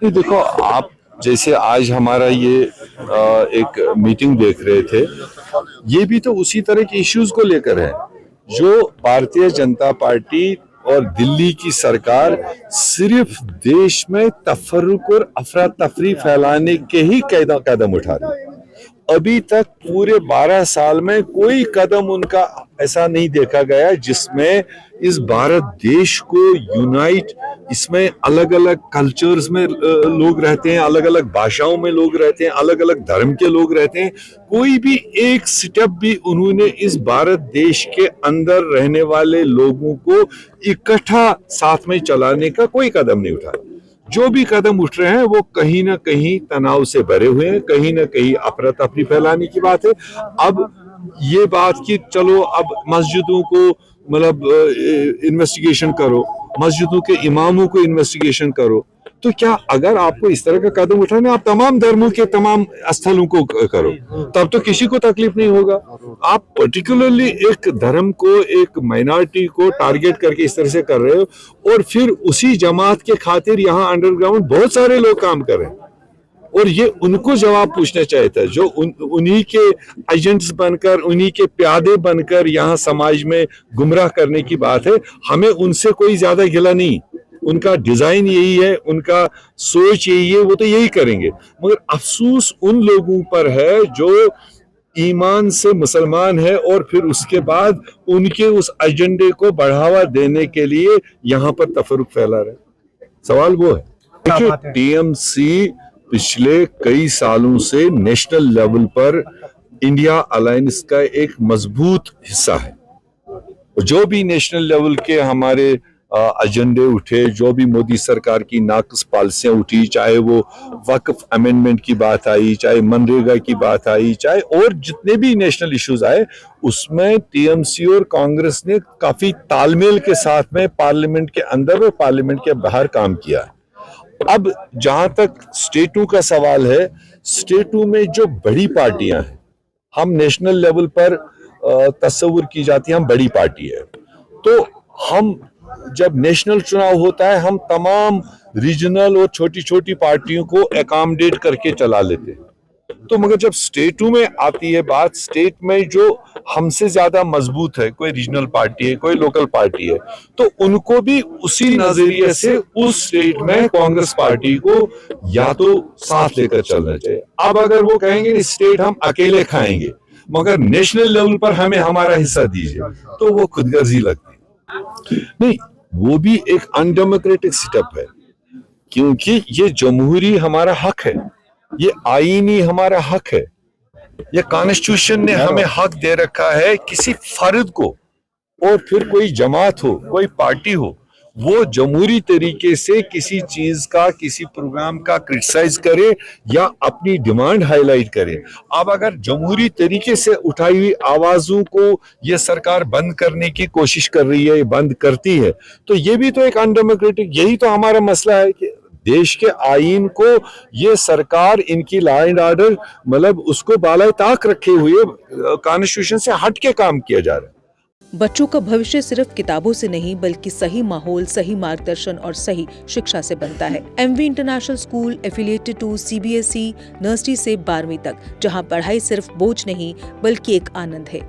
نہیں دیکھو آپ جیسے آج ہمارا یہ ایک میٹنگ دیکھ رہے تھے، یہ بھی تو اسی طرح کے ایشوز کو لے کر ہے جو بھارتیہ جنتا پارٹی اور دلی کی سرکار صرف دیش میں تفرق اور افراتفری پھیلانے کے ہی قدم اٹھا رہی ہے۔ ابھی تک پورے 12 سال میں کوئی قدم ان کا ایسا نہیں دیکھا گیا جس میں اس بھارت دیش کو یونائٹ، اس میں الگ الگ کلچرز میں لوگ رہتے ہیں، الگ الگ بھاشاؤں میں لوگ رہتے ہیں، الگ الگ دھرم کے لوگ رہتے ہیں، کوئی بھی ایک سٹیپ بھی انہوں نے اس بھارت دیش کے اندر رہنے والے لوگوں کو اکٹھا ساتھ میں چلانے کا کوئی قدم نہیں اٹھایا۔ جو بھی قدم اٹھ رہے ہیں وہ کہیں نہ کہیں تناؤ سے بھرے ہوئے ہیں، کہیں نہ کہیں افراتفری پھیلانے کی بات ہے۔ اب یہ بات کہ چلو اب مسجدوں کو مطلب انویسٹیگیشن کرو، مسجدوں کے اماموں کو انویسٹیگیشن کرو، تو کیا اگر آپ کو اس طرح کا قدم اٹھانا آپ تمام دھرموں کے تمام استھلوں کو کرو تب تو کسی کو تکلیف نہیں ہوگا۔ آپ پرٹیکولرلی ایک دھرم کو، ایک مائنارٹی کو ٹارگیٹ کر کے اس طرح سے کر رہے ہو، اور پھر اسی جماعت کے خاطر یہاں انڈر گراؤنڈ بہت سارے لوگ کام کر رہے ہیں، اور یہ ان کو جواب پوچھنا چاہیے تھا جو انہی کے ایجنٹس بن کر، انہی کے پیادے بن کر یہاں سماج میں گمراہ کرنے کی بات ہے۔ ہمیں ان سے کوئی زیادہ گلہ نہیں، ان کا ڈیزائن یہی ہے، ان کا سوچ یہی ہے، وہ تو یہی کریں گے، مگر افسوس ان لوگوں پر ہے جو ایمان سے مسلمان ہے اور پھر اس کے بعد ان کے اس ایجنڈے کو بڑھاوا دینے کے لیے یہاں پر تفرق پھیلا رہے۔ سوال وہ ہے دیکھیے، ٹی ایم سی پچھلے کئی سالوں سے نیشنل لیول پر انڈیا الائنس کا ایک مضبوط حصہ ہے۔ جو بھی نیشنل لیول کے ہمارے ایجنڈے اٹھے، جو بھی مودی سرکار کی ناقص پالیسیاں اٹھی، چاہے وہ وقف امینڈمنٹ کی بات آئی، چاہے منریگا کی بات آئی، چاہے اور جتنے بھی نیشنل ایشوز آئے، اس میں ٹی ایم سی اور کانگریس نے کافی تال میل کے ساتھ میں پارلیمنٹ کے اندر اور پارلیمنٹ کے باہر کام کیا ہے۔ اب جہاں تک اسٹیٹوں کا سوال ہے، اسٹیٹوں میں جو بڑی پارٹیاں ہیں، ہم نیشنل لیول پر تصور کی جاتی ہے ہم بڑی پارٹی ہے، تو ہم جب نیشنل چناؤ ہوتا ہے ہم تمام ریجنل اور چھوٹی چھوٹی پارٹیوں کو اکاموڈیٹ کر کے چلا لیتے ہیں، تو مگر جب اسٹیٹوں میں آتی ہے بات، اسٹیٹ میں جو ہم سے زیادہ مضبوط ہے، کوئی ریجنل پارٹی ہے، کوئی لوکل پارٹی ہے، تو ان کو بھی اسی نظریے سے اس اسٹیٹ میں کانگریس پارٹی کو یا تو ساتھ لے کر چلنا چاہیے۔ اب اگر وہ کہیں گے اسٹیٹ ہم اکیلے کھائیں گے مگر نیشنل لیول پر ہمیں ہمارا حصہ دیجیے، تو وہ خود غرضی لگتی ہے۔ نہیں، وہ بھی ایک انڈیموکریٹک سٹیپ ہے، کیونکہ یہ جمہوری ہمارا حق ہے، یہ آئینی ہمارا حق ہے، یہ کانسٹیٹیوشن نے ہمیں حق دے رکھا ہے کسی فرد کو، اور پھر کوئی جماعت ہو، کوئی پارٹی ہو، وہ جمہوری طریقے سے کسی چیز کا، کسی پروگرام کا کرٹیسائز کرے یا اپنی ڈیمانڈ ہائی لائٹ کرے۔ اب اگر جمہوری طریقے سے اٹھائی ہوئی آوازوں کو یہ سرکار بند کرنے کی کوشش کر رہی ہے، بند کرتی ہے، تو یہ بھی تو ایک انڈیموکریٹک، یہی تو ہمارا مسئلہ ہے کہ دیش کے آئین کو یہ سرکار ان کی لا اینڈ آرڈر مطلب اس کو بالائے طاق رکھے ہوئے کانسٹیٹیوشن سے ہٹ کے کام کیا جا رہا ہے۔ بچوں کا بھوشیہ صرف کتابوں سے نہیں بلکہ صحیح ماحول، صحیح مارگدرشن اور صحیح شکشا سے بنتا ہے۔ M V international school affiliated to C B S E nursery سے 12ویں تک، جہاں پڑھائی صرف بوجھ نہیں بلکہ ایک آنند ہے۔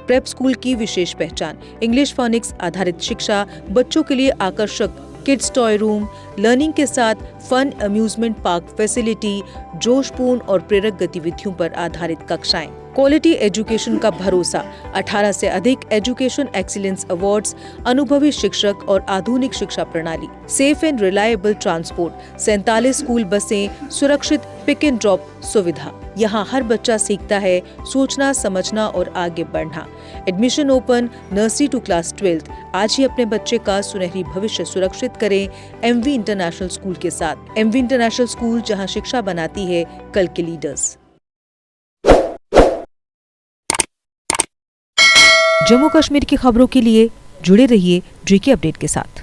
پریپ اسکول کی وشیش پہچان انگلش فونکس آدھارت شکشا، بچوں کے لیے آکرشک کڈز ٹوائے روم، لرننگ کے ساتھ فن امیوزمنٹ پارک فیسلٹی، جوش پورن اور پریرک گتیودھیوں پر آدھارت ککشائیں، کوالٹی ایجوکیشن کا بھروسہ، 18 سے ادھک ایجوکیشن ایکسیلنس ایوارڈز، انوبھوی شکشک اور آدھونک شکشا پرنالی، safe and reliable transport, 47 school بسیں، سرکشت پک اینڈ ڈراپ سویدھا۔ یہاں ہر بچہ سیکھتا ہے سوچنا، سمجھنا اور آگے بڑھنا۔ Admission open nursery to class 12۔ آج ہی اپنے بچے کا سنہری بھوشیہ سرکشت کریں ایم وی انٹرنیشنل اسکول کے ساتھ۔ ایم وی انٹرنیشنل اسکول، جہاں شکشا بناتی ہے کل کے لیڈرز۔ جموں کشمیر کی خبروں کے لیے جڑے رہیے جی کے اپڈیٹ کے ساتھ۔